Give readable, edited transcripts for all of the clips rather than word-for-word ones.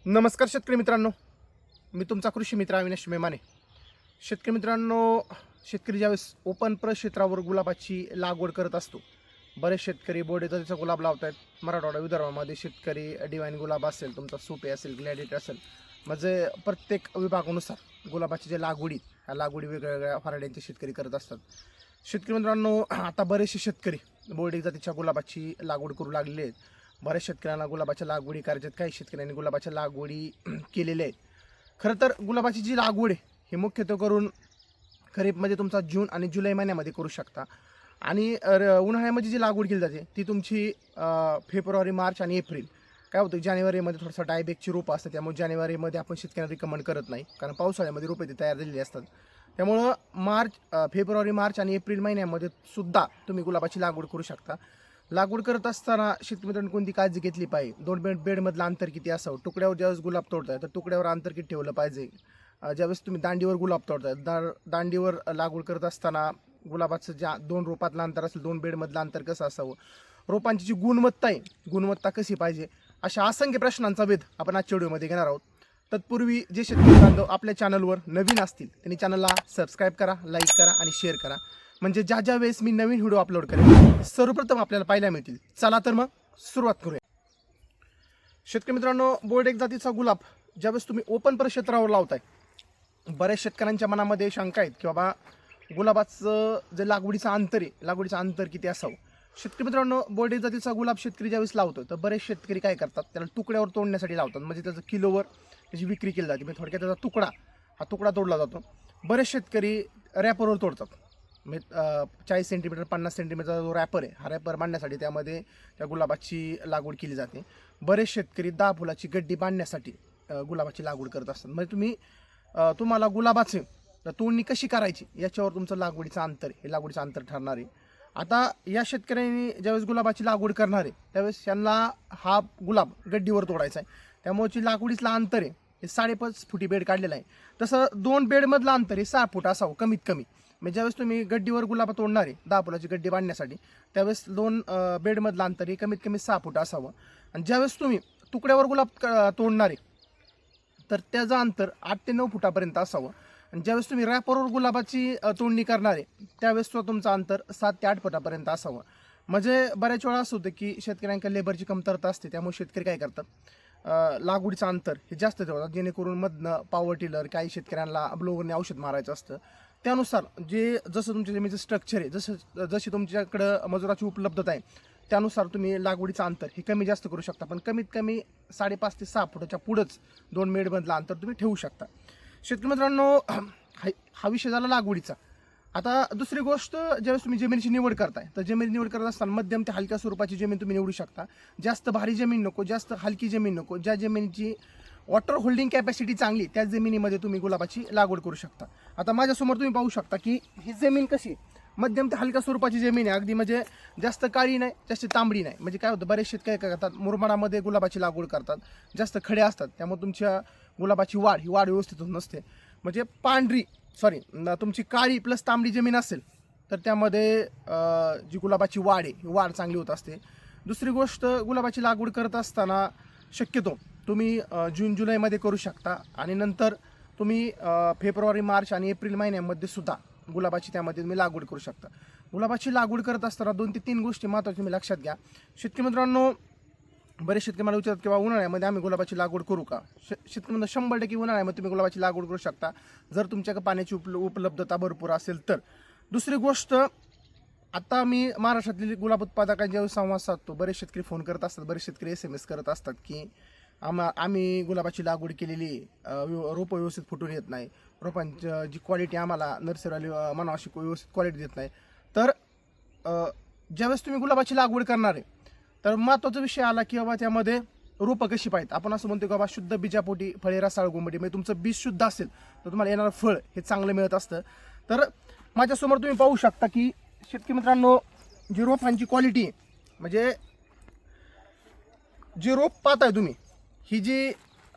नमस्कार शेतकरी मित्रांनो, मी तुमचा कृषी मित्र अविनाश मेमाने. शेतकरी मित्रांनो, शेतकरी ज्यावेळेस ओपन क्षेत्रावर गुलाबाची लागवड करत असतो, बरेच शेतकरी बोर्डे जातीचा गुलाब लावत आहेत. मराठवाडा विदर्भामध्ये शेतकरी डिवाइन गुलाब असेल, तुमचा सुपे असेल, ग्लॅडिएटर असेल, म्हणजे प्रत्येक विभागानुसार गुलाबाची जे लागवडी ह्या लागवडी वेगवेगळ्या व्हरायटीचे शेतकरी करत असतात. शेतकरी मित्रांनो, आता बरेचसे शेतकरी बोर्डे जातीच्या गुलाबाची लागवड करू लागलेले आहेत. बऱ्याच शेतकऱ्यांना गुलाबाच्या लागवडी करायच्या आहेत, काही शेतकऱ्यांनी गुलाबाच्या लागवडी केलेल्या आहेत. खरं तर गुलाबाची जी लागवड आहे ही मुख्यत्वे करून खरीपमध्ये तुमचा जून आणि जुलै महिन्यामध्ये करू शकता. आणि उन्हाळ्यामध्ये जी लागवड केली जाते ती तुमची फेब्रुवारी, मार्च आणि एप्रिल. काय होतं, जानेवारीमध्ये थोडंसं डायबॅकची रोपं असतात, त्यामुळे जानेवारीमध्ये आपण शेतकऱ्यांना रिकमेंड करत नाही, कारण पावसाळ्यामध्ये रोपे ती तयार झालेली असतात. त्यामुळं फेब्रुवारी, मार्च आणि एप्रिल महिन्यामध्ये सुद्धा तुम्ही गुलाबाची लागवड करू शकता. लागवड करत असताना शेतकरी मित्रांनो कोणती काळजी घेतली पाहिजे, दोन बेडमधलं अंतर किती असावं, तुकड्यावर ज्यावेळेस गुलाब तोडताय तर तुकड्यावर अंतर किती ठेवलं पाहिजे, ज्यावेळेस तुम्ही दांडीवर गुलाब तोडताय दांडीवर लागवड करत असताना गुलाबाचं ज्या दोन रोपातलं अंतर असेल, दोन बेडमधलं अंतर कसं असावं, रोपांची जी गुणवत्ता आहे गुणवत्ता कशी पाहिजे, अशा असंख्य प्रश्नांचा वेध आपण आजच्या व्हिडिओमध्ये घेणार आहोत. तत्पूर्वी जे शेतकरी बांधव आपल्या चॅनलवर नवीन असतील त्यांनी चॅनलला सबस्क्राईब करा, लाईक करा आणि शेअर करा, म्हणजे ज्या ज्या वेळेस मी नवीन व्हिडिओ अपलोड करेन सर्वप्रथम आपल्याला पाहायला मिळतील. चला तर मग सुरुवात करूया. शेतकरी मित्रांनो, बोर्ड एक जातीचा गुलाब ज्यावेळेस तुम्ही ओपन क्षेत्रावर लावताय, बऱ्याच शेतकऱ्यांच्या मनामध्ये शंका आहेत की बाबा गुलाबाचं जे लागवडीचं अंतर आहे, लागवडीचं अंतर किती असावं. शेतकरी मित्रांनो, बोर्ड एक जातीचा गुलाब शेतकरी ज्यावेळेस लावतो तर बरेच शेतकरी काय करतात, त्याला तुकड्यावर तोडण्यासाठी लावतात, म्हणजे त्याचं किलोवर त्याची विक्री केली जाते. म्हणजे थोडक्यात त्याचा तुकडा तोडला जातो. बरेच शेतकरी रॅपरवर तोडतात, म्हणजे 40 सेंटीमीटर 50 सेंटीमीटरचा जो रॅपर आहे, हा रॅपर बांधण्यासाठी त्यामध्ये त्या गुलाबाची लागवड केली जाते. बरेच शेतकरी 10 फुलाची गड्डी बांधण्यासाठी गुलाबाची लागवड करत असतात. म्हणजे तुम्हाला गुलाबाचे तोडणी कशी करायची याच्यावर तुमचं लागवडीचं अंतर ठरणार आहे. आता या शेतकऱ्यांनी ज्यावेळेस गुलाबाची लागवड करणार आहे त्यावेळेस त्यांना हा गुलाब गड्डीवर तोडायचा आहे, त्यामुळे लागवडीचं अंतर आहे हे 5.5 फुटी बेड काढलेलं आहे. तसं 2 बेडमधलं अंतर हे 6 फूट असावं कमीत कमी. म्हणजे ज्यावेळेस तुम्ही गड्डीवर गुलाब तोडणार आहे 10 फुलाची गड्डी बांधण्यासाठी, त्यावेळेस 2 बेडमधलं अंतर हे कमीत कमी 6 फूट असावं. आणि ज्यावेळेस तुम्ही तुकड्यावर गुलाब तोडणार आहे तर त्याचं अंतर 8 ते 9 फुटापर्यंत असावं. आणि ज्यावेळेस तुम्ही रॅपरवर गुलाबाची तोडणी करणार आहे त्यावेळेस तुमचं अंतर 7 ते 8 फुटापर्यंत असावं. म्हणजे बऱ्याच वेळा असं होतं की शेतकऱ्यांकडे लेबरची कमतरता असते, त्यामुळे शेतकरी काय करतात, लागवडीचं अंतर हे जास्त ठेवतात, जेणेकरून मधनं पॉवर टिलर, काही शेतकऱ्यांना ब्लोवरने औषध मारायचं असतं, त्यानुसार जसं तुमच्या जमिनीचं स्ट्रक्चर आहे, जशी तुमच्याकडं मजुराची उपलब्धता आहे त्यानुसार तुम्ही लागवडीचं अंतर हे कमी जास्त करू शकता. पण कमीत कमी 5.5 ते 6 फुटाच्या पुढंच 2 बेडमधलं अंतर तुम्ही ठेवू शकता. शेतकरी मित्रांनो, हा विषय झाला लागवडीचा. आता दुसरी गोष्ट, ज्यावेळेस तुम्ही जमिनीची निवड करताय तर जमीन निवड करत असताना मध्यम ते हलक्या स्वरूपाची जमीन तुम्ही निवडू शकता. जास्त भारी जमीन नको, जास्त हलकी जमीन नको, ज्या जमिनीची वॉटर होल्डिंग कॅपॅसिटी चांगली त्या जमिनीमध्ये तुम्ही गुलाबाची लागवड करू शकता. आता माझ्यासमोर तुम्ही पाहू शकता की ही जमीन कशी मध्यम ते हलक्या स्वरूपाची जमीन आहे, अगदी म्हणजे जास्त काळी नाही जास्त तांबडी नाही. म्हणजे काय होतं, बरेच शेतकरी काय करतात, मुरमाडामध्ये गुलाबाची लागवड करतात, जास्त खडे असतात, त्यामुळे तुमच्या गुलाबाची वाढ व्यवस्थित होत नसते. म्हणजे तुमची काळी प्लस तांबडी जमीन असेल तर त्यामध्ये जी गुलाबाची वाढ आहे ही वाढ चांगली होत असते. दुसरी गोष्ट, गुलाबाची लागवड करत असताना शक्यतो तुम्ही जून जुलैमध्ये करू शकता, आणि नंतर तुम्ही फेब्रुवारी, मार्च आणि एप्रिल महिन्यामध्ये सुद्धा गुलाबाची त्यामध्ये तुम्ही लागवड करू शकता. गुलाबाची लागवड करत असताना 2 ते 3 गोष्टी महत्त्वाच्या तुम्ही लक्षात घ्या. शेतकरी मित्रांनो, बरेच शेतकरी मला विचारतात किंवा उन्हाळ्यामध्ये आम्ही गुलाबाची लागवड करू का. शेतकरी म्हणजे 100% उन्हाळ्यामध्ये तुम्ही गुलाबाची लागवड करू शकता जर तुमच्याकडे पाण्याची उपलब्धता भरपूर असेल तर. दुसरी गोष्ट, आता मी महाराष्ट्रातील गुलाब उत्पादकांच्या संवाद साधतो, बरेच शेतकरी फोन करत असतात, बरेच शेतकरी SMS करत असतात की आम्ही गुलाबाची लागवड केलेली, रोपं व्यवस्थित फुटून येत नाही, रोपांची जी क्वालिटी आम्हाला नर्सरीवाली म्हणावं अशी व्यवस्थित क्वालिटी देत नाही. तर ज्यावेळेस तुम्ही गुलाबाची लागवड करणार आहे तर महत्त्वाचा विषय आला की बाबा त्यामध्ये रोपं कशी पाहिजेत. आपण असं म्हणतो की बाबा शुद्ध बीजापोटी फळे रसाळ गोंबडी, म्हणजे तुमचं बीज शुद्ध असेल तर तुम्हाला येणारं फळ हे चांगलं मिळत असतं. तर माझ्यासमोर तुम्ही पाहू शकता की शेतकरी मित्रांनो, जी रोपांची क्वालिटी आहे, म्हणजे जे रोप पाहताय तुम्ही,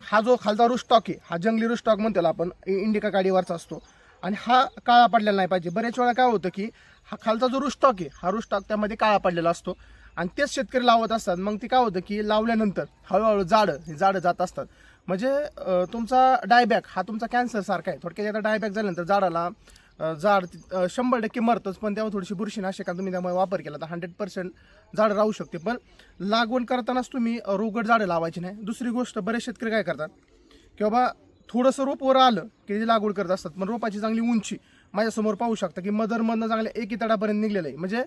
हा जो खालचा रुस्टॉक आहे हा जंगली रुस्टॉक म्हणतो आपण, इंडिका गाडीवरचा असतो, आणि हा काळा पडलेला नाही पाहिजे. बऱ्याच वेळा काय होतं की हा खालचा जो रुस्टॉक आहे हा रुस्टॉक त्यामध्ये काळा पडलेला असतो, आणि तेच शेतकरी लावत असतात. मग ते काय होतं की लावल्यानंतर हळूहळू झाडं जात असतात. म्हणजे तुमचा डायबॅक हा तुमचा कॅन्सर सारखा आहे. थोडक्यात एकदा डायबॅक झाल्यानंतर झाडाला झाड 100% मरतंच, पण तेव्हा थोडीशी बुरशीनाशका तुम्ही त्यामुळे वापर केला तर 100% झाडं राहू शकते. पण लागवड करतानाच तुम्ही रोगट झाडं लावायची नाही. दुसरी गोष्ट, बरेच शेतकरी काय करतात की बाबा थोडंसं रोप वर आलं की ते लागवड करत असतात, पण रोपाची चांगली उंची माझ्यासमोर पाहू शकता की मधरमधनं चांगल्या 1 तडापर्यंत निघलेलं आहे. म्हणजे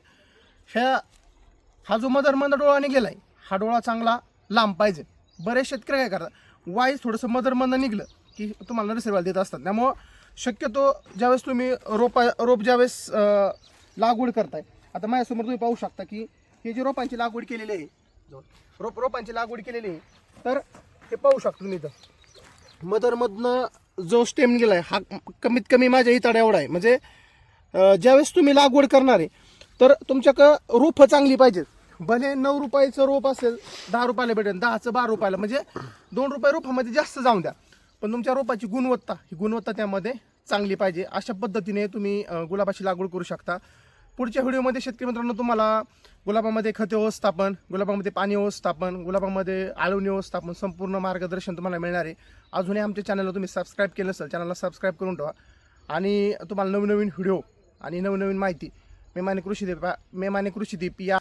हा जो मधरमधन डोळा निघलेला आहे हा डोळा चांगला लांब पाहिजे. बरेच शेतकरी काय करतात वाईज थोडंसं मधरमधनं निघलं की तुम्हाला नर्सरीवाला देत असतात. त्यामुळं शक्यतो ज्यावेळेस तुम्ही रोप ज्यावेळेस लागवड करताय, आता माझ्यासमोर तुम्ही पाहू शकता की हे जे रोपांची लागवड केलेली आहे, रोपांची लागवड केलेली आहे, तर हे पाहू शकता तुम्ही इथं मधरमधनं जो स्टेम निघाला आहे हा कमीत कमी माझ्या इताडा एवढा आहे. म्हणजे ज्यावेळेस तुम्ही लागवड करणार आहे तर तुमच्याकडं रोपं चांगली पाहिजेत. भले 9 रुपयाचं रोप असेल 10 रुपयाला भेटेल, 10चं 12 रुपयाला, म्हणजे 2 रुपये रोपामध्ये जास्त जाऊन द्या, पण तुमच्या रोपाची गुणवत्ता त्यामध्ये चांगली पाहिजे. अशा पद्धतीने तुम्ही गुलाबाची लागवड करू शकता. पुढच्या व्हिडिओमध्ये शेतकरी मित्रांनो तुम्हाला गुलाबामध्ये खते व्यवस्थापन, गुलाबामध्ये पाणी व्यवस्थापन, गुलाबामध्ये आळवणी व्यवस्थापन संपूर्ण मार्गदर्शन तुम्हाला मिळणार आहे. अजूनही आमच्या चॅनलला तुम्ही सबस्क्राईब केलं असेल, चॅनलला सबस्क्राईब करून ठेवा आणि तुम्हाला नवीन व्हिडिओ आणि नवीन माहिती मेमाने कृषीदीप या